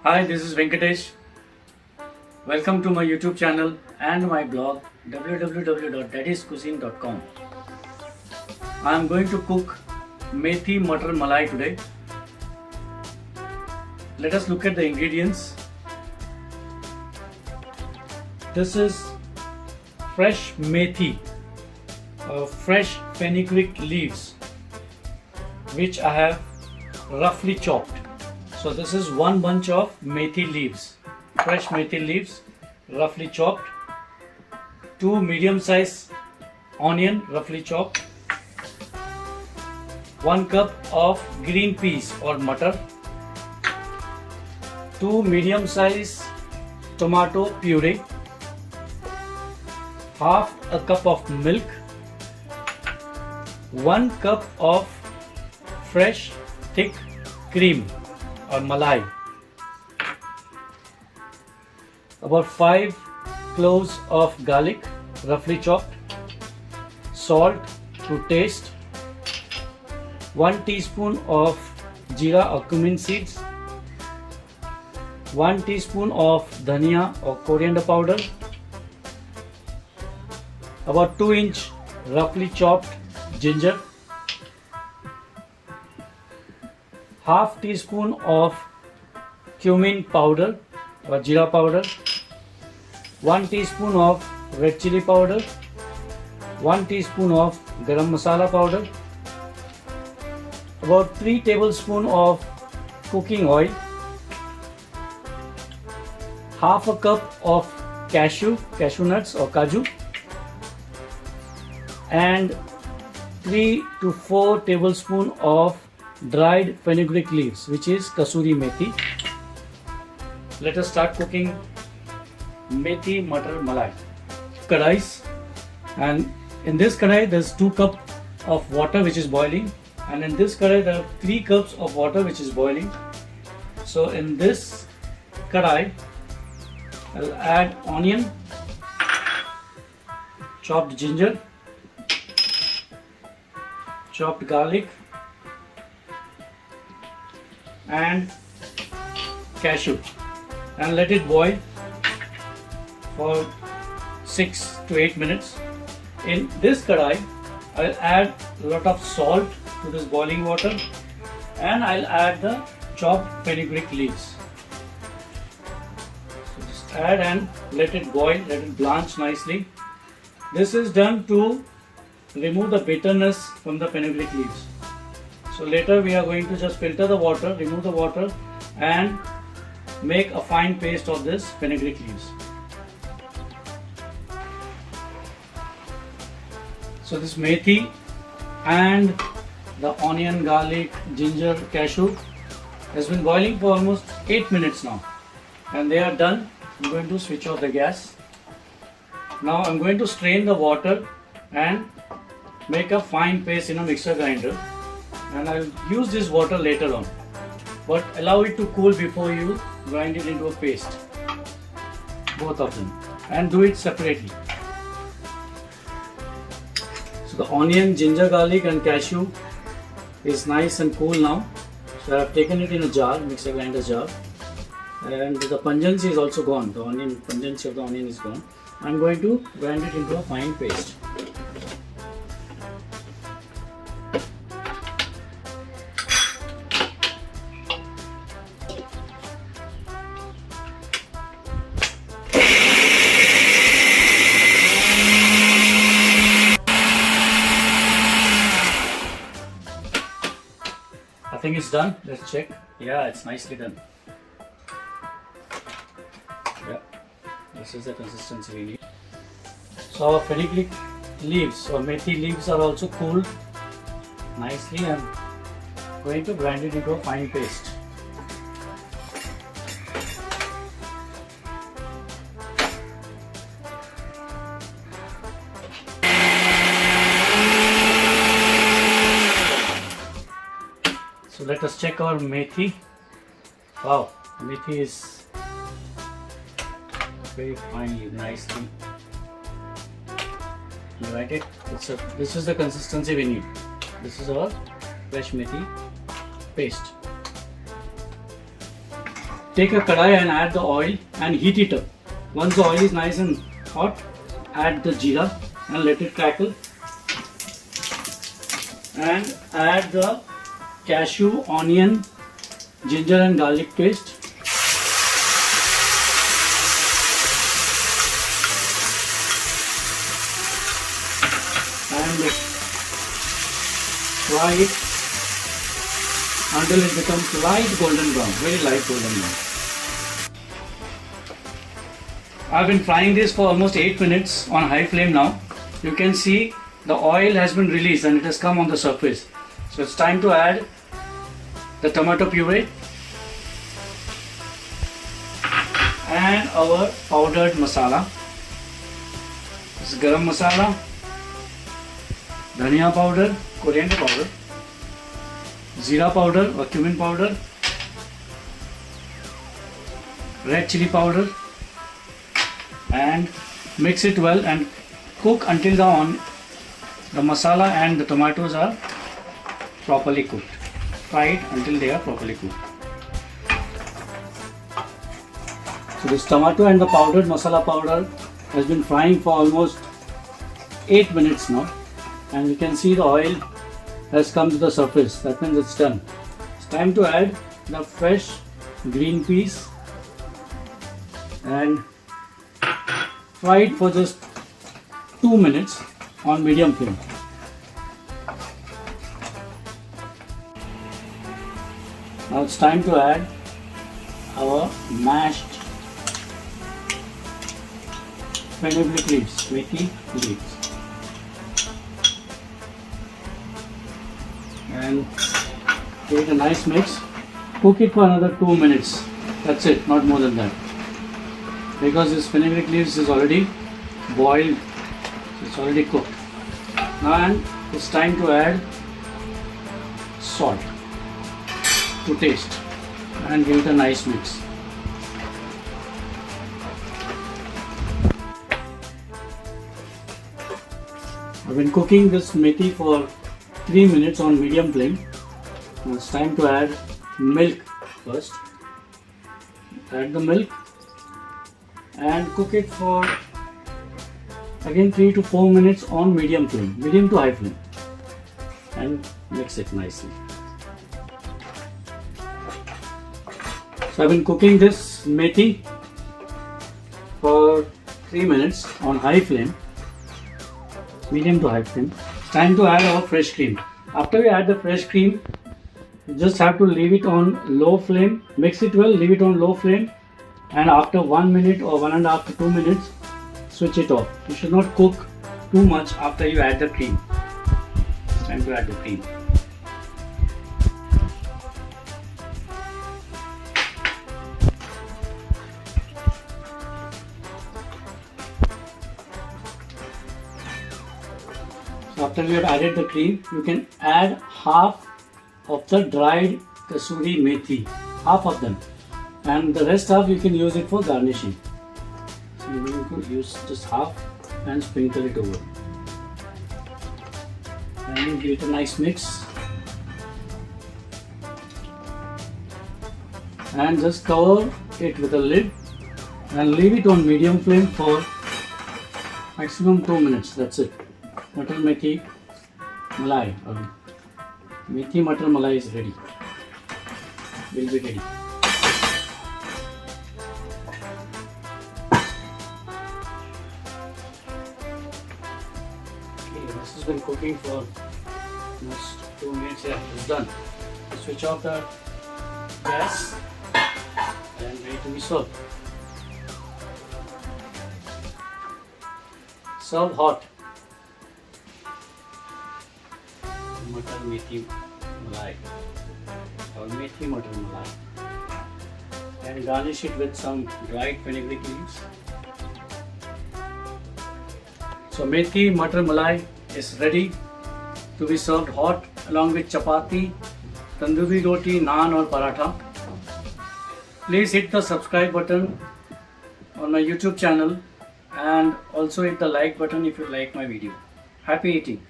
Hi, this is Venkatesh. Welcome to my YouTube channel and my blog www.daddyscuisine.com. I am going to cook methi matar malai today. Let us look at the ingredients. This is fresh methi, fresh fenugreek leaves, which I have roughly chopped. So this is one bunch of methi leaves, fresh methi leaves, roughly chopped. 2 medium-sized onion, roughly chopped. 1 cup of green peas or matar. 2 medium-sized tomato puree. Half a cup of milk. 1 cup of fresh thick cream or malai. About 5 cloves of garlic, roughly chopped. Salt to taste. 1 teaspoon of jeera or cumin seeds. 1 teaspoon of dhania or coriander powder. About 2-inch roughly chopped ginger. Half teaspoon of cumin powder or jeera powder. 1 teaspoon of red chili powder. 1 teaspoon of garam masala powder. About 3 tablespoons of cooking oil. Half a cup of cashew nuts or kaju. And 3 to 4 tablespoons of dried fenugreek leaves, which is kasuri methi. Let us start cooking methi matar malai. Kadais, and in this kadai there's 2 cups of water which is boiling, and in this kadai there are 3 cups of water which is boiling. So in this kadai I'll add onion, chopped ginger, chopped garlic and cashew, and let it boil for 6 to 8 minutes. In this kadai I'll add a lot of salt to this boiling water, and I'll add the chopped fenugreek leaves. So just add and let it boil, let it blanch nicely. This is done to remove the bitterness from the fenugreek leaves. So later we are going to just filter the water, remove the water and make a fine paste of this fenugreek leaves. So this methi and the onion, garlic, ginger, cashew has been boiling for almost 8 minutes now, and they are done. I'm going to switch off the gas. Now I'm going to strain the water and make a fine paste in a mixer grinder, and I'll use this water later on, but allow it to cool before you grind it into a paste, both of them, and do it separately. So the onion, ginger, garlic and cashew is nice and cool now. So I have taken it in a jar, mixer grinder jar, and the pungency is also gone. The pungency of the onion is gone. I'm going to grind it into a fine paste. I think it's done. Let's check. Yeah, it's nicely done. Yeah, this is the consistency we need. So our fenugreek leaves or methi leaves are also cooled nicely. I'm going to grind it into a fine paste. So let us check our methi. Wow, methi is very finely, nicely. You write it. This is the consistency we need. This is our fresh methi paste. take a kadai and add the oil and heat it up. Once the oil is nice and hot, add the jeera and let it crackle. And add the cashew, onion, ginger and garlic paste. And fry it until it becomes light golden brown, very light golden brown. I've been frying this for almost 8 minutes on high flame now. You can see the oil has been released and it has come on the surface. So it's time to add the tomato puree and our powdered masala. This is garam masala, dhania powder, coriander powder, jeera powder or cumin powder, red chili powder, and mix it well and cook until the masala and the tomatoes are properly cooked. Fry it until they are properly cooked. So this tomato and the powdered masala powder has been frying for almost 8 minutes now, and you can see the oil has come to the surface. That means it's done. It's time to add the fresh green peas and fry it for just 2 minutes on medium flame. Now it's time to add our mashed fenugreek leaves, methi leaves, and give it a nice mix. Cook it for another 2 minutes. That's it, not more than that. Because this fenugreek leaves is already boiled, it's already cooked. Now it's time to add salt to taste and give it a nice mix. I've been cooking this methi for 3 minutes on medium flame. Now it's time to add milk first. Add the milk and cook it for again 3 to 4 minutes on medium flame, medium to high flame, and mix it nicely. So I've been cooking this methi for 3 minutes on high flame, medium to high flame. It's time to add our fresh cream. After we add the fresh cream, you just have to leave it on low flame, mix it well, leave it on low flame, and after 1 minute or 1.5 to 2 minutes, switch it off. You should not cook too much after you add the cream. It's time to add the cream. So after you have added the cream, you can add half of the dried kasuri methi, half of them, and the rest half you can use it for garnishing. So you can use just half and sprinkle it over, and give it a nice mix, and just cover it with a lid and leave it on medium flame for maximum 2 minutes. That's it. Matar methi malai or methi matar malai is ready. Will be ready. Okay, this has been cooking for almost 2 minutes. Yeah, it's done. Switch off the gas and ready to be served. Serve hot. Matar methi malai or methi matar malai, and garnish it with some dried fenugreek leaves. So methi matar malai is ready to be served hot along with chapati, tandoori roti, naan or paratha. Please hit the subscribe button on my YouTube channel and also hit the like button if you like my video. Happy eating!